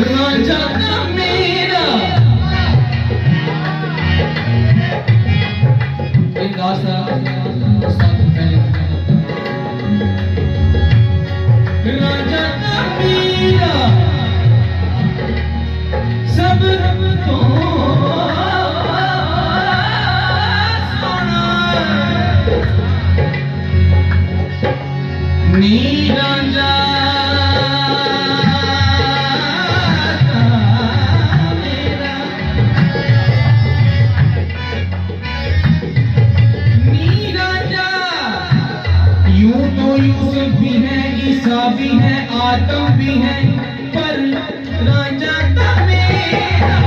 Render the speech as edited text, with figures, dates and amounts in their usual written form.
रांझा का मेरा एक आशा रांझा का मेरा सब तो नी रांझा मेरा नी रांझा यूं तो यूसुफ भी है, ईसा भी है, आदम भी है, पर रांझा का मेरा